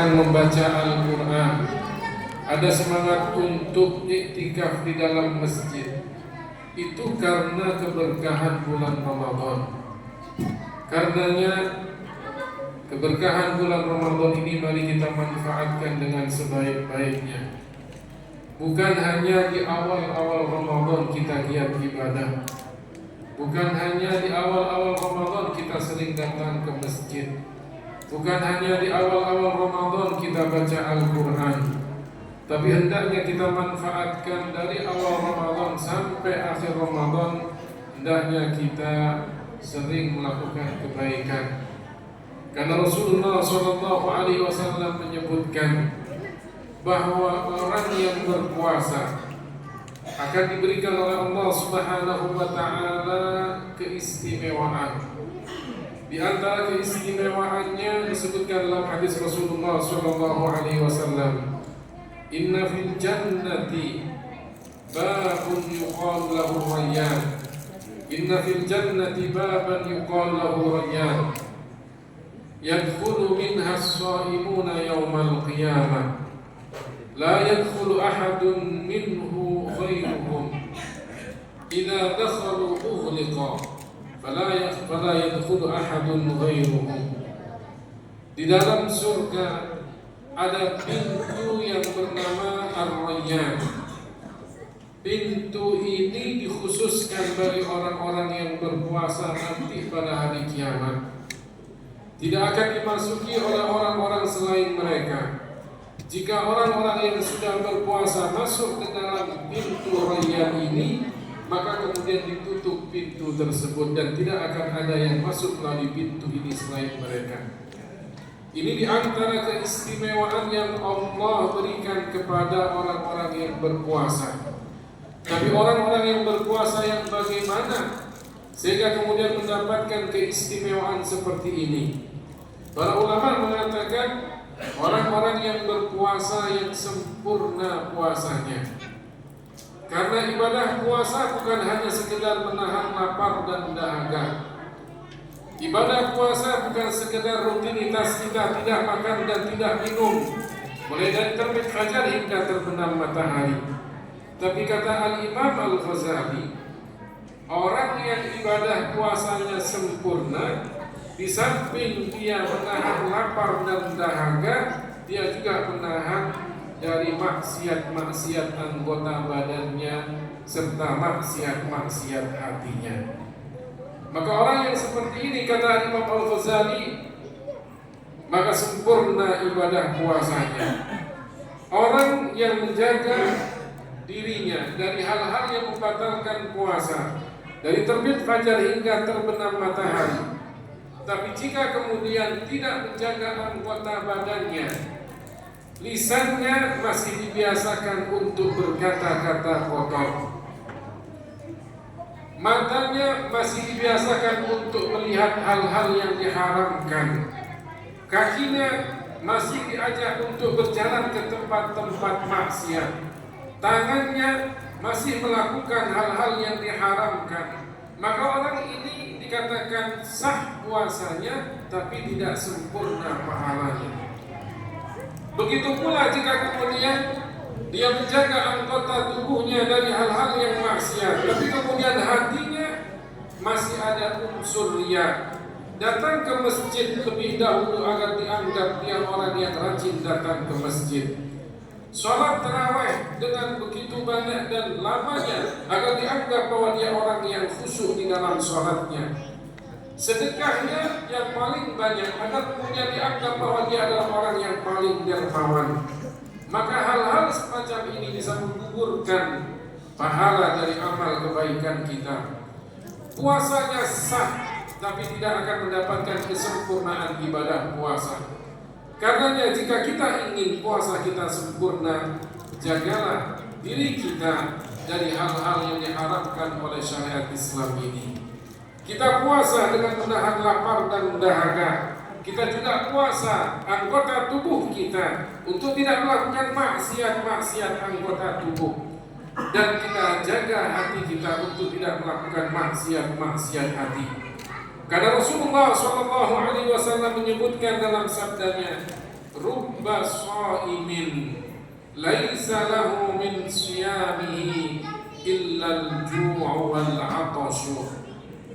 membaca Al-Quran, ada semangat untuk iktikaf di dalam masjid, itu karena keberkahan bulan Ramadan. Karenanya keberkahan bulan Ramadan ini mari kita manfaatkan dengan sebaik-baiknya. Bukan hanya di awal-awal Ramadan kita giat ibadah, bukan hanya di awal-awal Ramadan kita sering datang ke masjid, bukan hanya di awal-awal Ramadan kita baca Al-Quran, tapi hendaknya kita manfaatkan dari awal Ramadan sampai akhir Ramadan. Hendaknya kita sering melakukan kebaikan, karena Rasulullah SAW menyebutkan bahwa orang yang berpuasa akan diberikan oleh Allah Subhanahu wa Ta'ala keistimewaan. Di antara keistimewaannya disebutkan dalam hadis Rasulullah SAW, inna fil jannati babun yuqal lahu rayyan, inna fil jannati baban yuqal lahu rayyan, yadkhulu minha as-shaimuna yawmal qiyamah, la yadkhulu ahadun minhu ghayruhum, idza dakhalu ughliqa fala yadkhulu ahadun ghayruhum. Di dalam surga ada pintu yang bernama Ar-Rayyan. Pintu ini dikhususkan bagi orang-orang yang berpuasa nanti pada hari kiamat. Tidak akan dimasuki oleh orang-orang selain mereka. Jika orang-orang yang sudah berpuasa masuk ke dalam pintu Rayyan ini, maka kemudian ditutup pintu tersebut dan tidak akan ada yang masuk melalui pintu ini selain mereka. Ini di antara keistimewaan yang Allah berikan kepada orang-orang yang berpuasa. Tapi orang-orang yang berpuasa yang bagaimana sehingga kemudian mendapatkan keistimewaan seperti ini? Para ulama mengatakan orang-orang yang berpuasa yang sempurna puasanya. Karena ibadah puasa bukan hanya sekedar menahan lapar dan dahaga. Ibadah puasa bukan sekedar rutinitas kita tidak makan dan tidak minum mulai dari terbit fajar hingga terbenam matahari. Tapi kata Al-Imam Al-Ghazali, orang yang ibadah puasanya sempurna, di samping dia menahan lapar dan dahaga, dia juga menahan dari maksiat-maksiat anggota badannya serta maksiat-maksiat hatinya. Maka orang yang seperti ini, kata Imam Al-Ghazali, maka sempurna ibadah puasanya. Orang yang menjaga dirinya dari hal-hal yang membatalkan puasa, dari terbit fajar hingga terbenam matahari, tapi jika kemudian tidak menjaga anggota badannya, lisannya masih dibiasakan untuk berkata-kata kotor, matanya masih dibiasakan untuk melihat hal-hal yang diharamkan, kakinya masih diajak untuk berjalan ke tempat-tempat maksiat, tangannya masih melakukan hal-hal yang diharamkan, maka orang ini dikatakan sah puasanya tapi tidak sempurna pahalanya. Begitu pula jika kemudian dia menjaga anggota tubuhnya dari hal-hal yang maksiat, tapi kemudian hatinya masih ada unsur riya. Datang ke masjid lebih dahulu agar dianggap dia orang yang rajin datang ke masjid. Sholat tarawih dengan begitu banyak dan lamanya agar dianggap bahwa dia orang yang khusyuk di dalam sholatnya. Sedekahnya yang paling banyak agar kemudian dianggap bahwa dia adalah orang yang paling dermawan. Maka hal-hal semacam ini bisa menggugurkan pahala dari amal kebaikan kita. Puasanya sah, tapi tidak akan mendapatkan kesempurnaan ibadah puasa. Karenanya jika kita ingin puasa kita sempurna, jagalah diri kita dari hal-hal yang diharapkan oleh syariat Islam ini. Kita puasa dengan menahan lapar dan dahaga. Kita juga puasa anggota tubuh kita untuk tidak melakukan maksiat-maksiat anggota tubuh. Dan kita jaga hati kita untuk tidak melakukan maksiat-maksiat hati. Karena Rasulullah SAW menyebutkan dalam sabdanya, rubba sha'imin laisa lahu min siyamihi illa al-ju'u wal 'atashu.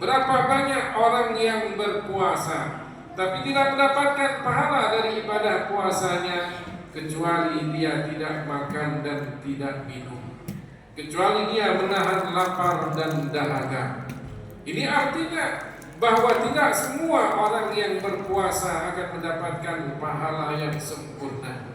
Berapa banyak orang yang berpuasa tapi tidak mendapatkan pahala dari ibadah puasanya kecuali dia tidak makan dan tidak minum, kecuali dia menahan lapar dan dahaga. Ini artinya bahwa tidak semua orang yang berpuasa akan mendapatkan pahala yang sempurna.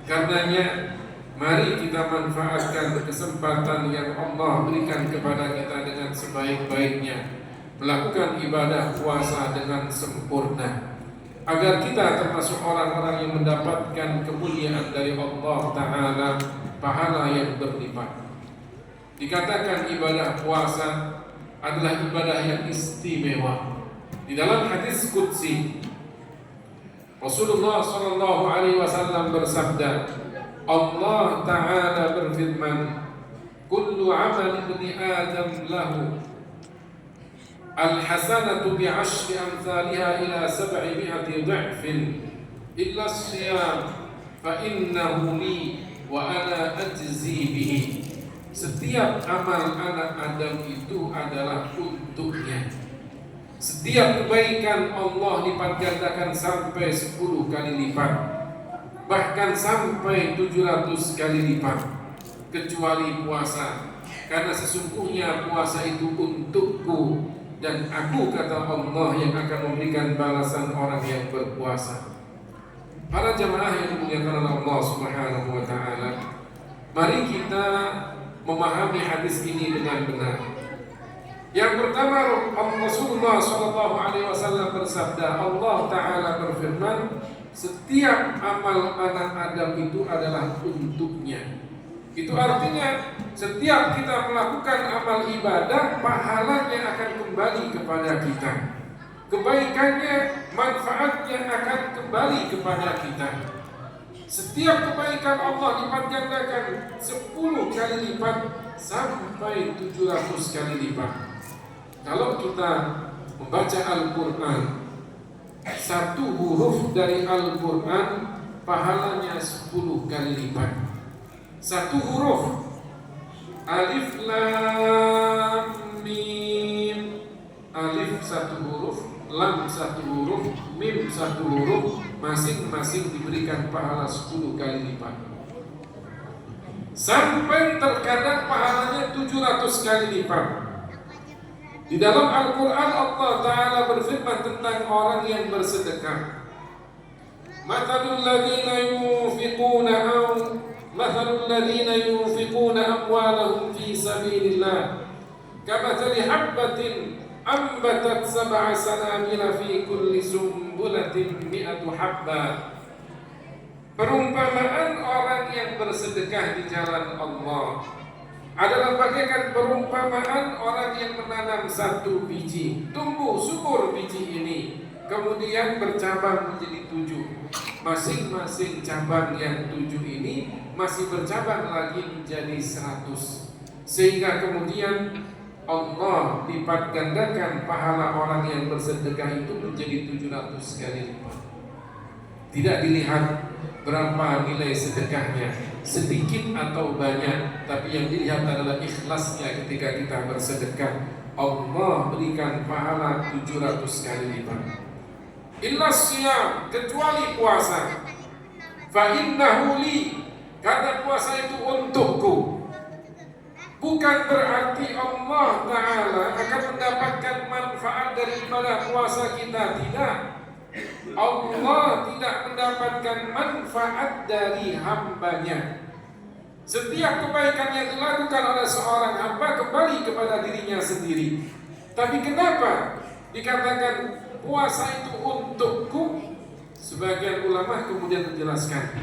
Karenanya mari kita manfaatkan kesempatan yang Allah berikan kepada kita dengan sebaik-baiknya, melakukan ibadah puasa dengan sempurna, agar kita termasuk orang-orang yang mendapatkan kemuliaan dari Allah Ta'ala, pahala yang berlipat. Dikatakan ibadah puasa adalah ibadah yang istimewa. Di dalam hadis qudsi Rasulullah SAW bersabda, Allah Ta'ala berfirman, kullu amal ibni Adam lahu al-hasanatu bi'ashri amthaliha ila 700 dha'fin illa as-siyam fa innahu li wa ana ajzi bihi. Setiap amal anak Adam itu adalah untuknya. Setiap kebaikan Allah lipat gandakan sampai 10 kali lipat, bahkan sampai 700 kali lipat, kecuali puasa. Karena sesungguhnya puasa itu untukku, dan aku, kata Allah, yang akan memberikan balasan orang yang berpuasa. Para jamaah yang dimuliakan oleh Allah Subhanahu wa Ta'ala, mari kita memahami hadis ini dengan benar. Yang pertama, Rasulullah SAW bersabda, Allah Ta'ala berfirman, setiap amal anak Adam itu adalah untuknya. Itu artinya setiap kita melakukan amal ibadah, pahalanya akan kembali kepada kita, kebaikannya, manfaatnya akan kembali kepada kita. Setiap kebaikan Allah lipat gandakan 10 kali lipat sampai 700 kali lipat. Kalau kita membaca Al-Quran, satu huruf dari Al-Quran pahalanya 10 kali lipat. Satu huruf, alif lam mim, alif satu huruf, lam satu huruf, mim satu huruf, masing-masing diberikan pahala 10 kali lipat. Sampai terkadang pahalanya 700 kali lipat. Di dalam Al-Quran Allah Ta'ala berfirman tentang orang yang bersedekah. Mathalul ladhina yunfiquna amwalahum fi sabilillah kamathali habbatin ambatat 7 sanabila fi kulli sumbulatin 100 habba. Perumpamaan orang yang bersedekah di jalan Allah adalah bagaikan perumpamaan orang yang menanam satu biji, tumbuh subur biji ini, kemudian bercabang menjadi 7. Masing-masing cabang yang 7 ini masih bercabang lagi menjadi 100, sehingga kemudian Allah lipat gandakan pahala orang yang bersedekah itu menjadi 700 kali lipat. Tidak dilihat berapa nilai sedekahnya, sedikit atau banyak, tapi yang dilihat adalah ikhlasnya ketika kita bersedekah. Allah berikan pahala 700 kali lipat. Illa siyam, kecuali puasa. Fa innahu li, karena puasa itu untukku. Bukan berarti Allah Ta'ala akan mendapatkan manfaat dari ibadah puasa kita, tidak. Allah tidak mendapatkan manfaat dari hambanya. Setiap kebaikan yang dilakukan oleh seorang hamba kembali kepada dirinya sendiri. Tapi kenapa dikatakan puasa itu untukku? Sebagian ulama kemudian menjelaskan,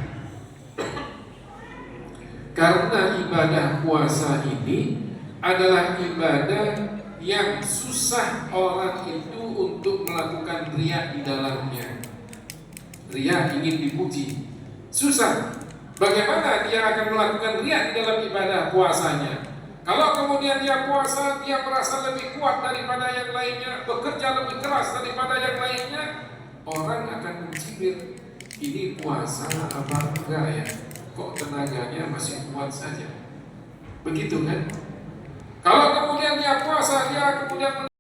karena ibadah puasa ini adalah ibadah yang susah orang itu untuk melakukan riya di dalamnya. Riya, ingin dipuji, susah. Bagaimana dia akan melakukan riya di dalam ibadah puasanya? Kalau kemudian dia puasa, dia merasa lebih kuat daripada yang lainnya, bekerja lebih keras daripada yang lainnya, orang akan mencibir. ini puasa apa enggak ya? Kok tenaganya masih kuat saja? Begitu kan? Kalau kemudian dia puasa, dia kemudian